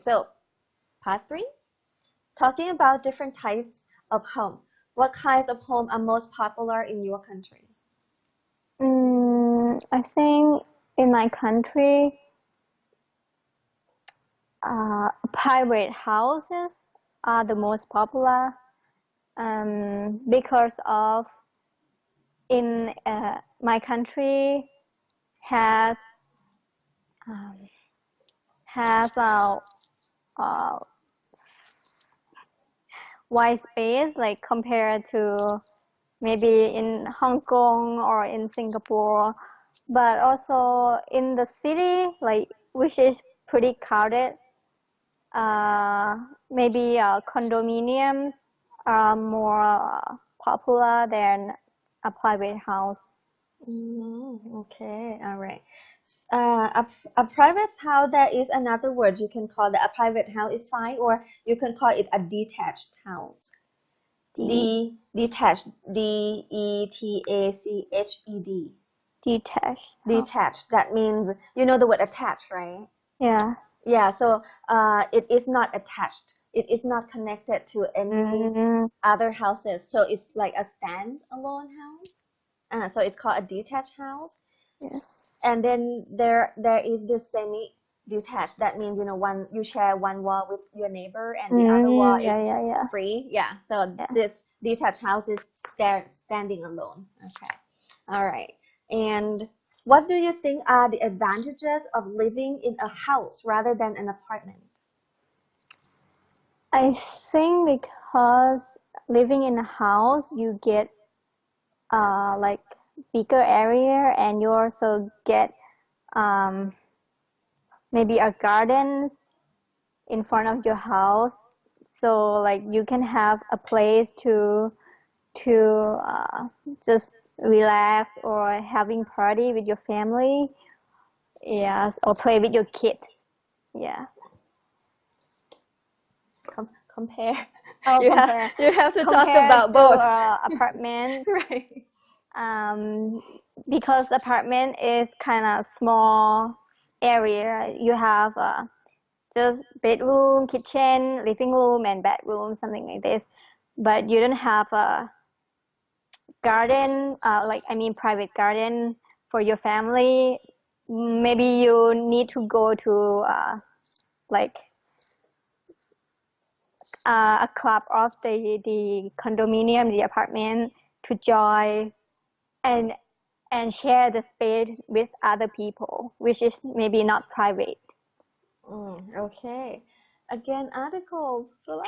So, part 3, talking about different types of home. What kinds of home are most popular in your country? I think in my country, private houses are the most popular because of in my country has a wide space like compared to maybe in Hong Kong or in Singapore, but also in the city, like which is pretty crowded. Maybe condominiums are more popular than a private house. Okay, all right. A private house, there is another word you can call that. A private house is fine, or you can call it a detached house. Detached, D-E-T-A-C-H-E-D. Detached. Detached. That means, you know the word attached, right? Yeah. Yeah, so it is not attached. It is not connected to any other houses. So it's like a standalone house. So it's called a detached house. Yes. And then there is this semi-detached. That means, you share one wall with your neighbor and the other wall is free. Yeah. So this detached house is standing alone. Okay. All right. And what do you think are the advantages of living in a house rather than an apartment? I think because living in a house, you get like bigger area, and you also get maybe a garden in front of your house, so like you can have a place to just relax or having party with your family, yes, or play with your kids. Yeah. Compare. Compare. You have to talk about both. Apartment. Right. Because apartment is kind of small area. You have just bedroom, kitchen, living room, and bedroom, something like this. But you don't have a garden, private garden for your family. Maybe you need to go to a club of the condominium, the apartment, to join and share the space with other people, which is maybe not private. Okay. Again, articles. So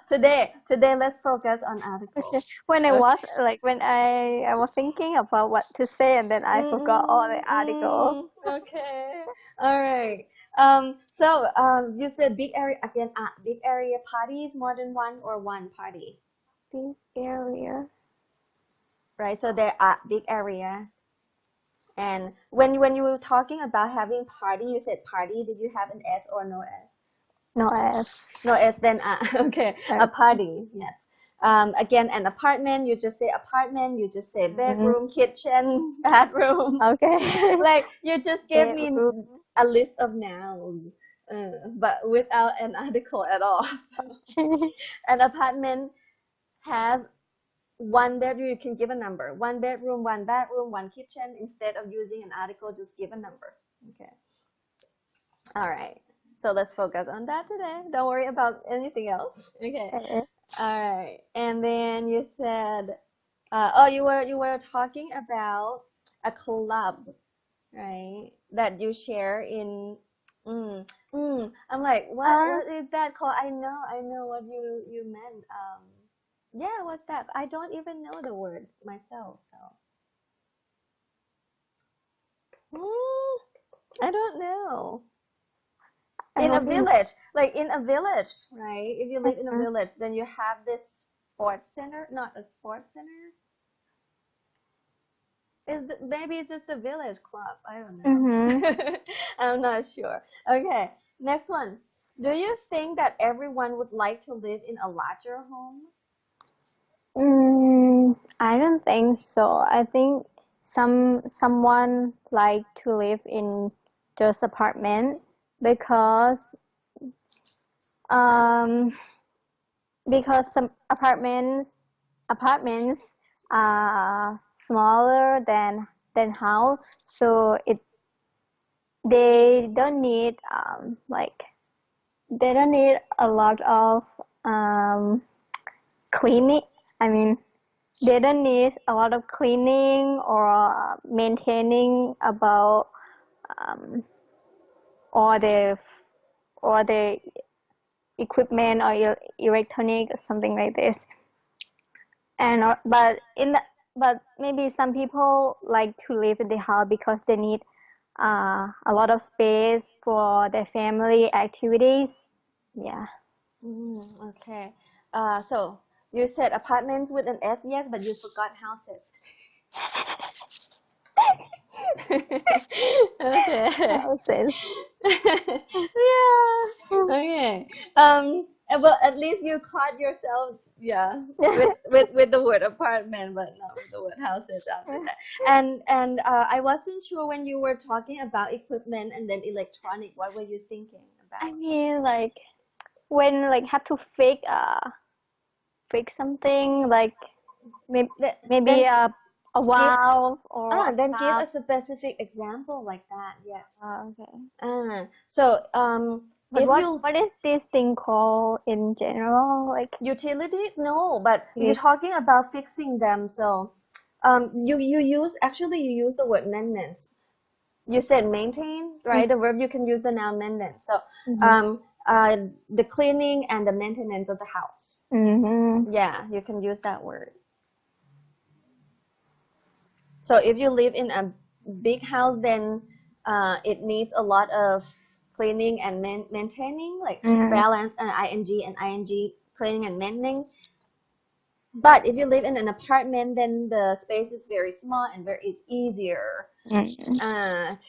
today let's focus on articles. Okay. When I was thinking about what to say, and then I forgot all the articles. Okay. All right. So you said big area again. Big area parties, more than one or one party? Big area. Right. So there are big area. And when you were talking about having party, you said party. Did you have an S or no S? No S. No S, then okay. A party, yes. Again, an apartment, you just say apartment, you just say bedroom, kitchen, bathroom. Okay. Like you just gave me a list of nouns, but without an article at all. So, an apartment has one bedroom, you can give a number. One bedroom, one bathroom, one kitchen. Instead of using an article, just give a number. Okay. All right. So let's focus on that today. Don't worry about anything else. Okay. All right. And then you said, you were talking about a club, right? That you share in. I'm like, what is that called? I know what you meant. Yeah, what's that? I don't even know the word myself, so. I don't know. In a village, like in a village, right? If you live in a village, then you have this sports center, not a sports center. Maybe it's just a village club. I don't know. I'm not sure. Okay, next one. Do you think that everyone would like to live in a larger home? I don't think so. I think someone like to live in just apartment because some apartments are smaller than house, so they don't need they don't need a lot of cleaning. I mean, they don't need a lot of cleaning or maintaining about all the equipment or electronic or something like this. And but maybe some people like to live in the house because they need a lot of space for their family activities. Yeah. Okay. So you said apartments with an S, yes, but you forgot houses. Okay. Houses. Yeah. Okay. Well, at least you caught yourself, yeah, with the word apartment, but not with the word houses after that. And I wasn't sure when you were talking about equipment and then electronic, what were you thinking I about? mean, like when like have to fix something, like maybe Then a valve or a then give a tap. specific example like that. Yes. Okay. So But if you what is this thing called in general? Like utilities, no, but you're Yes. talking about fixing them. So you use the word maintenance. You said maintain, right? The verb, you can use the noun maintenance. So the cleaning and the maintenance of the house. Yeah, you can use that word. So if you live in a big house, then it needs a lot of cleaning and maintaining, like balance and ing, cleaning and maintaining. But if you live in an apartment, then the space is very small and it's easier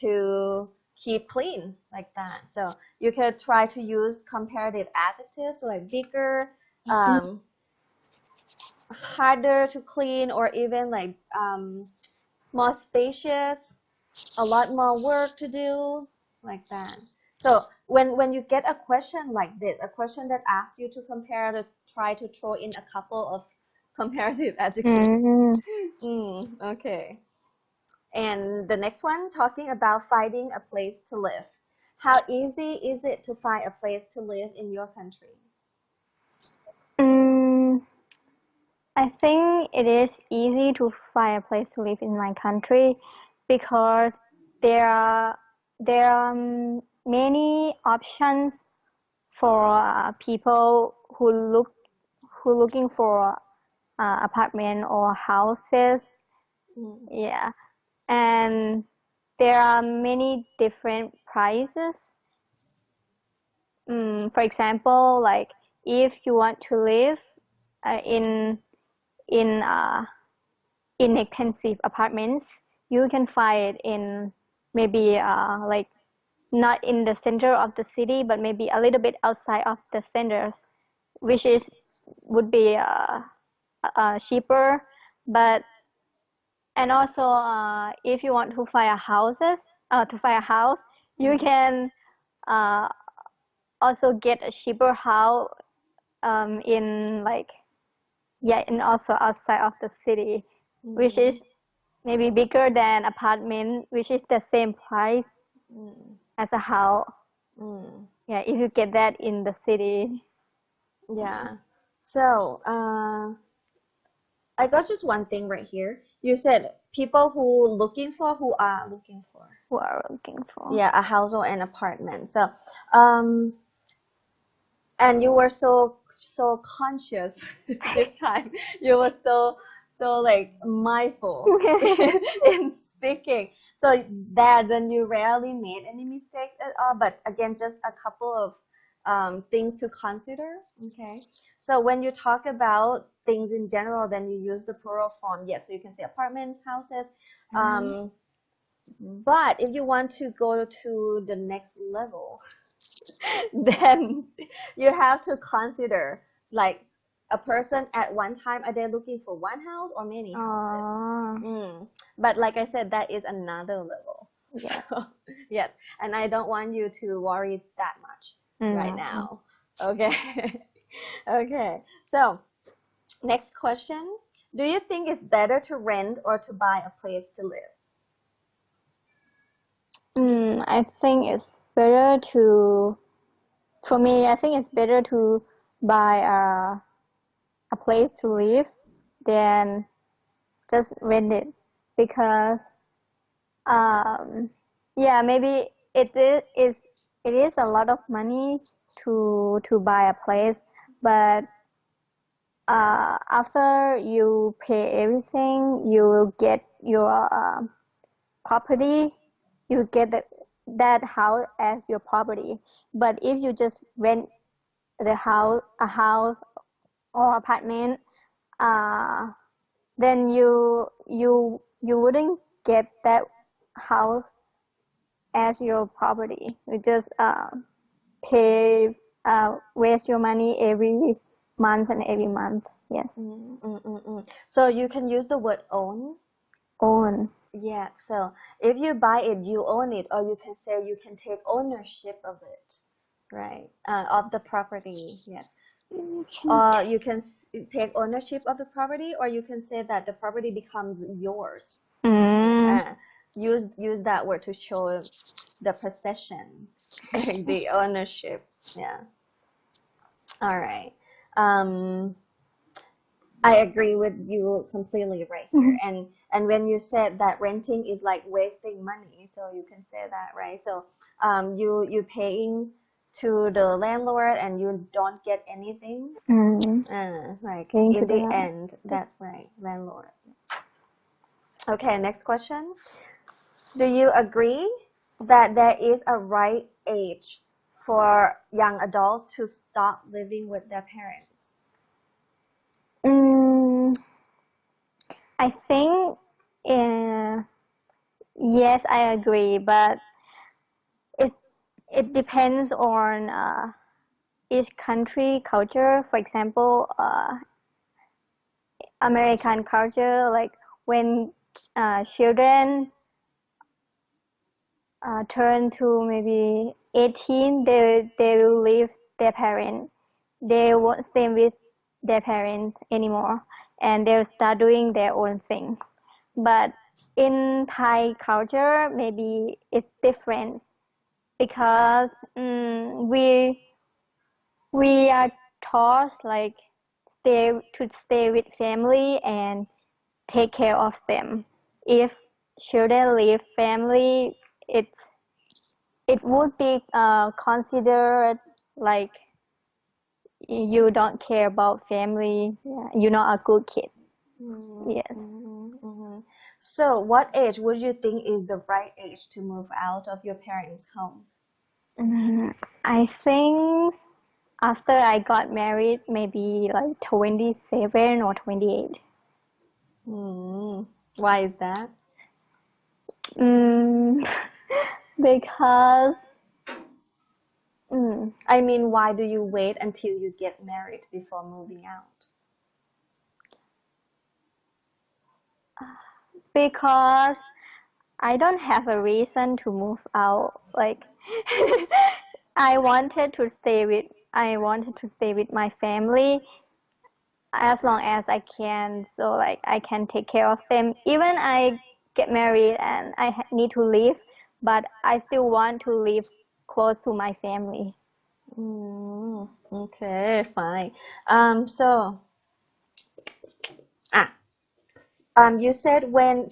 to keep clean like that. So you could try to use comparative adjectives, so like bigger, harder to clean, or even like more spacious, a lot more work to do, like that. So when you get a question like this, a question that asks you to compare, to try to throw in a couple of comparative adjectives. Okay. And the next one, talking about finding a place to live. How easy is it to find a place to live in your country? I think it is easy to find a place to live in my country because there are many options for people who looking for apartment or houses. Yeah, and there are many different prices. For example, like if you want to live in inexpensive apartments, you can find it in maybe like not in the center of the city, but maybe a little bit outside of the centers, which would be cheaper. But and also if you want to find a house, you can also get a cheaper house in like and also outside of the city, which is maybe bigger than apartment, which is the same price as a house. Yeah, if you get that in the city. Yeah. So I got just one thing right here. You said people who are looking for. Yeah, a house or an apartment. So and you were so conscious this time. You were so like mindful in speaking. So then you rarely made any mistakes at all. But again, just a couple of things to consider. Okay. So when you talk about things in general, then you use the plural form. Yes. So you can say apartments, houses. But if you want to go to the next level, then you have to consider like a person at one time, are they looking for one house or many houses? But like I said, that is another level. Yeah. So, yes, and I don't want you to worry that much right now. Okay. Okay. So, next question. Do you think it's better to rent or to buy a place to live? I think it's better to, for me, I think it's better to buy a place to live than just rent it, because yeah, maybe it is a lot of money to buy a place, but after you pay everything, you will get your property. You get that house as your property. But if you just rent a house or apartment, then you wouldn't get that house as your property. You just pay waste your money every month and every month. Yes. So you can use the word own. Own. Yeah. So if you buy it, you own it, or you can say you can take ownership of it, right? Of the property. Yes. Or you can take ownership of the property, or you can say that the property becomes yours. Use that word to show the possession, the ownership. Yeah. All right. I agree with you completely right here. And when you said that renting is like wasting money, so you can say that, right? So you paying to the landlord and you don't get anything. Like in the end, that's right, landlord. Okay, next question. Do you agree that there is a right age for young adults to stop living with their parents? I think yes, I agree, but it depends on each country culture. For example, American culture, like when children turn to maybe 18, they will leave their parents. They won't stay with their parents anymore, and they'll start doing their own thing. But in Thai culture, maybe it's different, because we are taught like stay with family and take care of them. If children leave family, it would be considered like you don't care about family. Yeah, you're not a good kid. Yes. So what age would you think is the right age to move out of your parents' home? I think after I got married, maybe like 27 or 28. Why is that? Because I mean, why do you wait until you get married before moving out? Because I don't have a reason to move out. Like I wanted to stay with my family as long as I can, so like I can take care of them. Even I get married and I need to leave, but I still want to live close to my family. Okay, fine. So you said when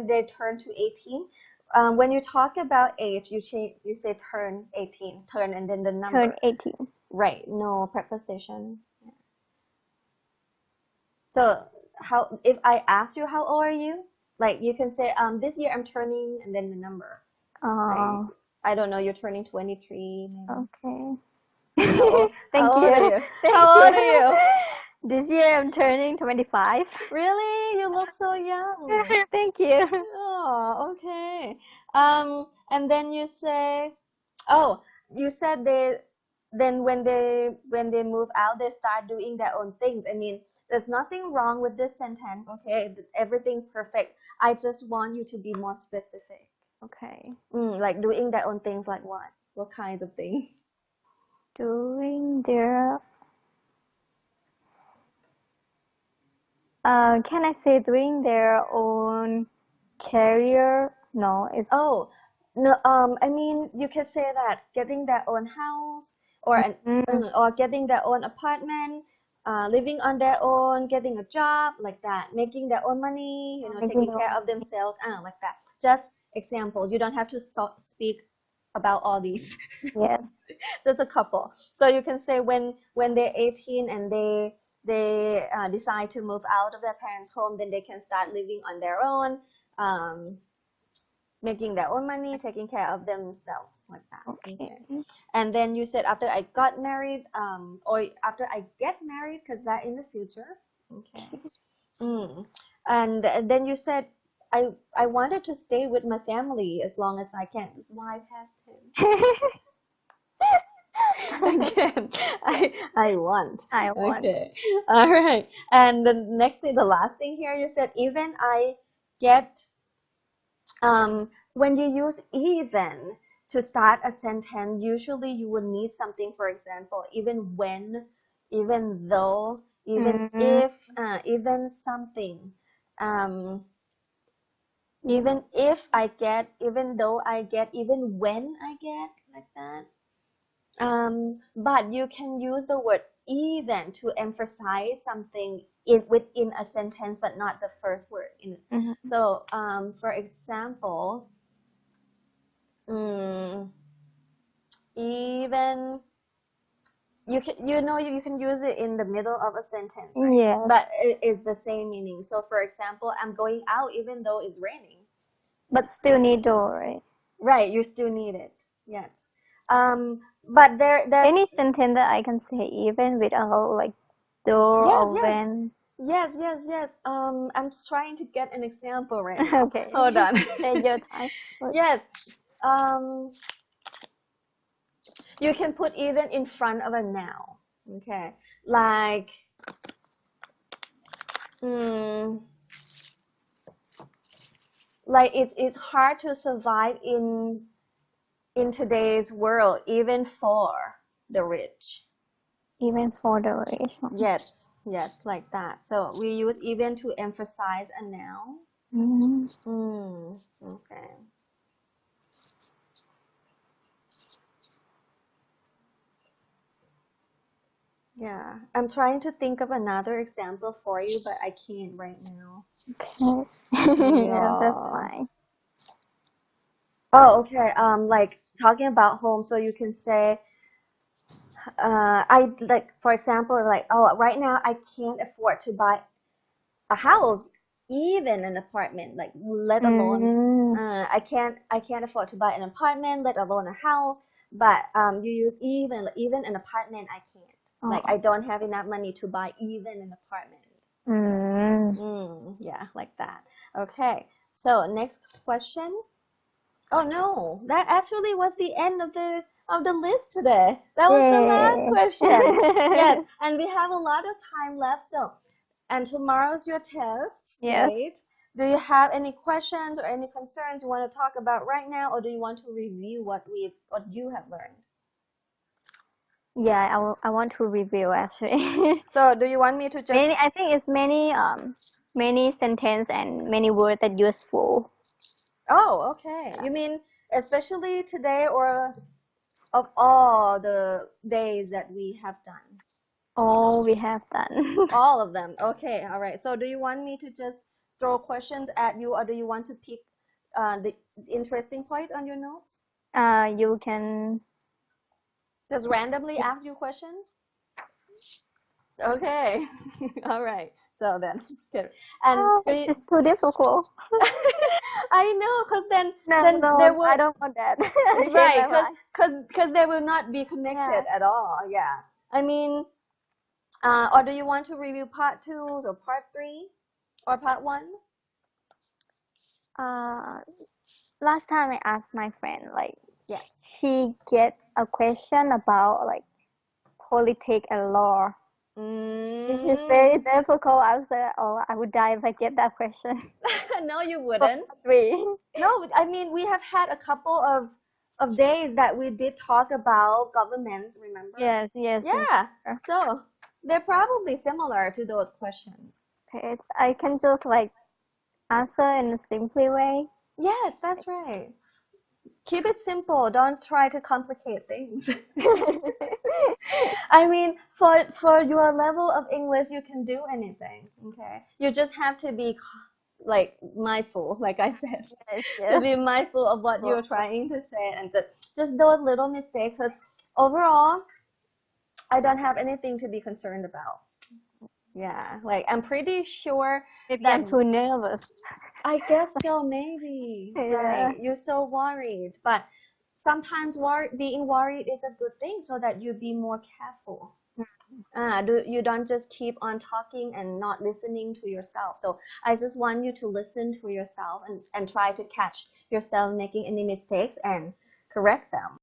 they turn to 18. When you talk about age, you say turn 18, turn and then the number. Turn 18. Right, no preposition. So if I ask you how old are you, like you can say this year I'm turning and then the number. Like, I don't know, you're turning 23 maybe. Okay. No. Thank How you. old are you? Thank How old you. are you? This year I'm turning 25. Really? You look so young. Thank you. Oh, okay. And then you say, you said when they move out, they start doing their own things. I mean, there's nothing wrong with this sentence, okay? Everything's perfect. I just want you to be more specific. Okay. Like doing their own things, like what? What kinds of things? Doing their can I say doing their own career? No, it's Oh, no, I mean, you can say that getting their own house or or getting their own apartment, living on their own, getting a job, like that, making their own money, taking care of themselves, like that. Just examples. You don't have to speak about all these. Yes. Just a couple. So you can say when they're 18 and they decide to move out of their parents' home, then they can start living on their own, making their own money, taking care of themselves, like that. Okay. And then you said after I got married, or after I get married, because that in the future. Okay. And then you said I wanted to stay with my family as long as I can. Why past tense? Again, I want. I want. Okay. All right. And the next thing, the last thing here, you said even I get. When you use even to start a sentence, usually you would need something. For example, even when, even though, even if, even something. Even if I get, even though I get, even when I get, like that. But you can use the word even to emphasize something within a sentence, but not the first word. So, for example, even you can use it in the middle of a sentence, right? Yes. But it is the same meaning. So, for example, I'm going out even though it's raining. But still need door, right? Right, you still need it. Yes. But there's any sentence that I can say even without like door or when. Yes. I'm trying to get an example right now. Okay. Hold on. Take your time. Yes. You can put even in front of a noun. Okay. Like, it's hard to survive in today's world, even for the rich. Even for the rich. Yes, like that. So we use even to emphasize a noun. Okay. Yeah, I'm trying to think of another example for you, but I can't right now. Okay. Yeah, that's fine. Oh, okay. Like talking about home, so you can say, I like, for example, like, oh, right now I can't afford to buy a house, even an apartment, like let alone I can't afford to buy an apartment, let alone a house. But you use even an apartment I can't. Like I don't have enough money to buy even an apartment. Yeah, like that. Okay. So next question. Oh no, that actually was the end of the list today. That was the last question. Yes, and we have a lot of time left. So, and tomorrow's your test date. Do you have any questions or any concerns you want to talk about right now, or do you want to review what you have learned? Yeah, I want to review actually. So, do you want me to just? I think it's many sentence and many words that useful. Oh, okay. You mean especially today, or of all the days that we have done? All we have done. All of them. Okay, all right. So do you want me to just throw questions at you, or do you want to pick the interesting points on your notes? You can just randomly ask you questions. Okay. All right. So then, good. And it's too difficult. I know, because then they will. I don't want that. Right, because they will not be connected at all. Yeah. I mean, or do you want to review part 2 or part 3 or part 1? Last time I asked my friend, like, she get a question about like politics and law. Which is very difficult. I was like, oh, I would die if I get that question. No, you wouldn't. Three. No, I mean we have had a couple of days that we did talk about governments, remember? Yes. Yeah. So they're probably similar to those questions. Okay, I can just like answer in a simple way. Yes, that's right. Keep it simple. Don't try to complicate things. I mean, for your level of English, you can do anything. Okay, you just have to be like mindful, like I said. To be mindful of what you're trying to say and just those little mistakes. But overall, I don't have anything to be concerned about. Yeah, like I'm pretty sure Maybe that I'm too nervous. I guess so, maybe. Yeah. Right. You're so worried, but sometimes being worried is a good thing so that you be more careful. You don't just keep on talking and not listening to yourself. So I just want you to listen to yourself and try to catch yourself making any mistakes and correct them.